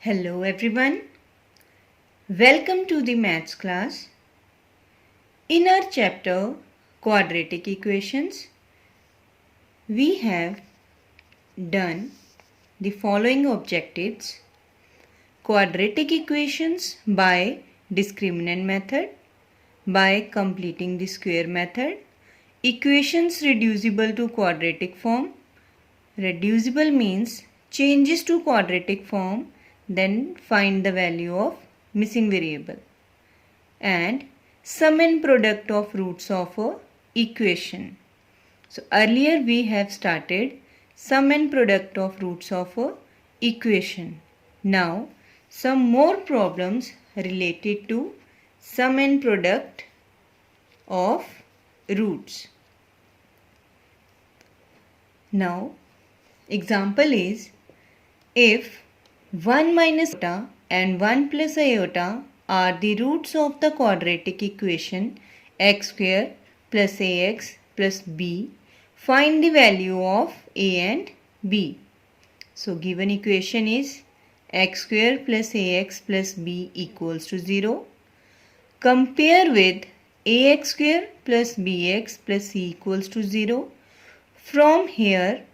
Hello everyone. Welcome to the maths class. In our chapter quadratic equations, we have done the following objectives: quadratic equations by discriminant method, by completing the square method, equations reducible to quadratic form. Reducible means changes to quadratic form, then find the value of missing variable, and sum and product of roots of a equation. So earlier we have started sum and product of roots of a equation. Now some more problems related to sum and product of roots. Now example is, if 1 minus iota and 1 plus iota are the roots of the quadratic equation x square plus ax plus b, find the value of a and b. So given equation is x square plus ax plus b equals to 0. Compare with ax square plus bx plus c equals to 0. From here,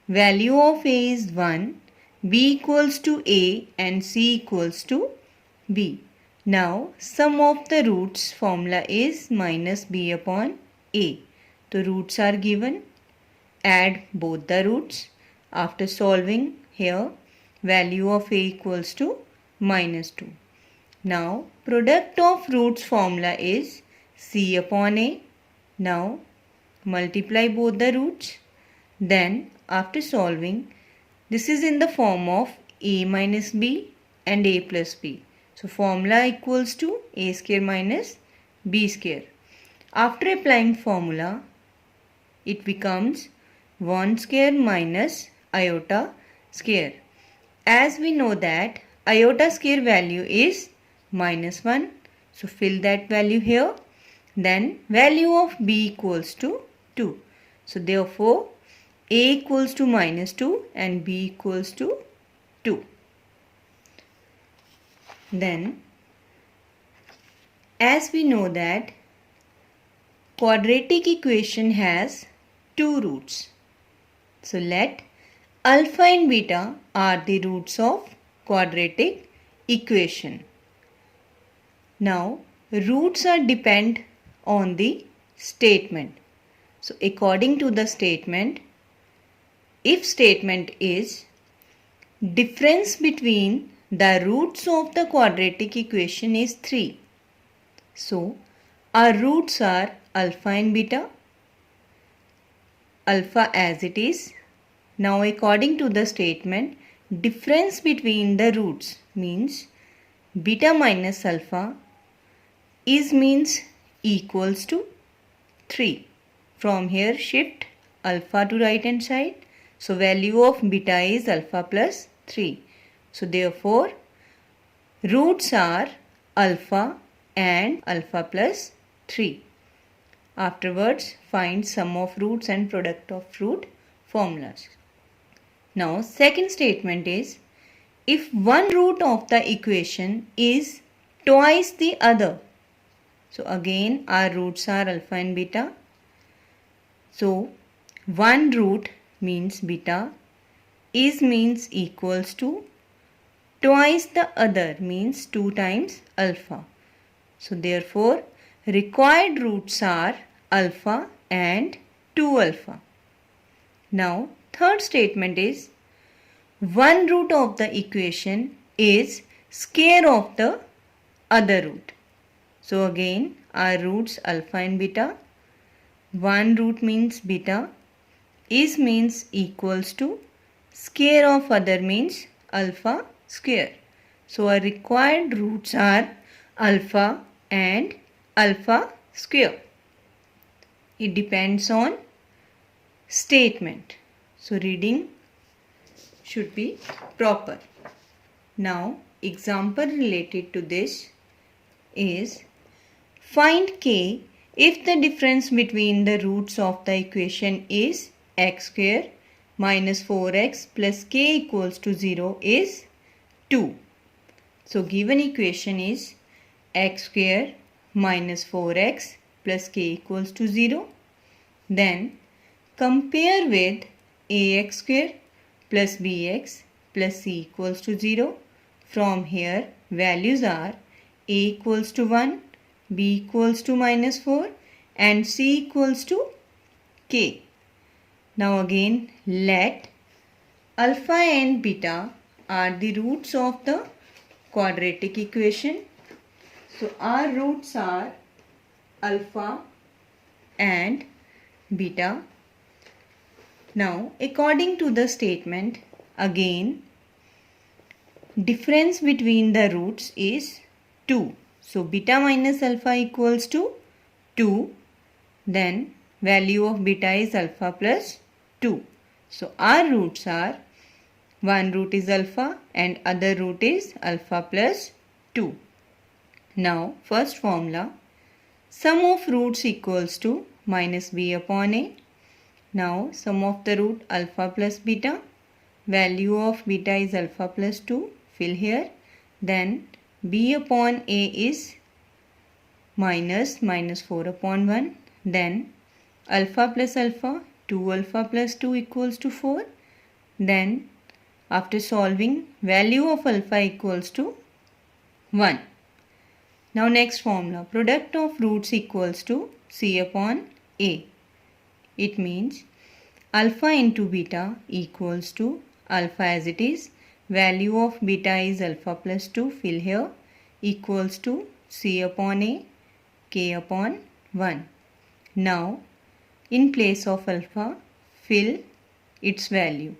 value of a is 1, b equals to a and c equals to b. Now sum of the roots formula is minus b upon a. The roots are given. Add both the roots. After solving here, value of a equals to minus 2. Now product of roots formula is c upon a. Now multiply both the roots. Then after solving, this is in the form of a minus b and a plus b. So formula equals to a square minus b square. After applying formula, it becomes 1 square minus iota square. As we know that iota square value is minus 1. So fill that value here. Then value of b equals to 2. So therefore a equals to minus 2 and b equals to 2. Then as we know that quadratic equation has two roots. So let alpha and beta are the roots of quadratic equation. Now roots are depend on the statement. So according to the statement, if statement is difference between the roots of the quadratic equation is 3. So our roots are alpha and beta. Alpha as it is. Now according to the statement, difference between the roots means beta minus alpha is means equals to 3. From here shift alpha to right hand side. So value of beta is alpha plus 3. So therefore roots are alpha and alpha plus 3. Afterwards find sum of roots and product of root formulas. Now second statement is, if one root of the equation is twice the other. So again our roots are alpha and beta. So one root means beta, is means equals to, twice the other means 2 times alpha. So therefore required roots are alpha and 2 alpha. Now third statement is, one root of the equation is square of the other root. So again our roots alpha and beta. One root means beta, is means equals to, square of other means alpha square. So our required roots are alpha and alpha square. It depends on statement. So reading should be proper. Now example related to this is, find k if the difference between the roots of the equation is x square minus 4x plus k equals to 0 is 2. So given equation is x square minus 4x plus k equals to 0. Then compare with ax square plus bx plus c equals to 0. From here values are a equals to 1, b equals to minus 4 and c equals to k. Now again let alpha and beta are the roots of the quadratic equation. So our roots are alpha and beta. Now according to the statement, again difference between the roots is 2. So beta minus alpha equals to 2. Then value of beta is alpha plus 2. So our roots are, one root is alpha and other root is alpha plus 2. Now first formula, sum of roots equals to minus b upon a. Now sum of the root alpha plus beta, value of beta is alpha plus 2, fill here. Then b upon a is minus 4 upon 1. Then alpha plus alpha, 2 alpha plus 2 equals to 4. Then after solving, value of alpha equals to 1. Now next formula, product of roots equals to c upon a. It means alpha into beta equals to alpha as it is, value of beta is alpha plus 2, fill here, equals to c upon a, k upon 1. Now in place of alpha, fill its value.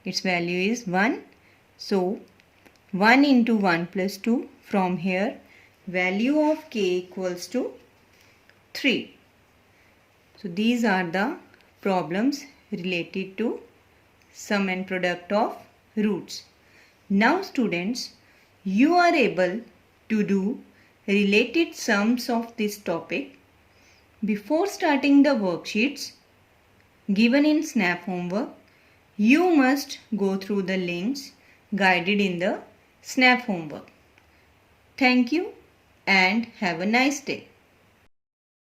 Its value is 1. So 1 into 1 plus 2, from here value of k equals to 3. So these are the problems related to sum and product of roots. Now students, you are able to do related sums of this topic. Before starting the worksheets given in SNAP homework, you must go through the links guided in the SNAP homework. Thank you and have a nice day.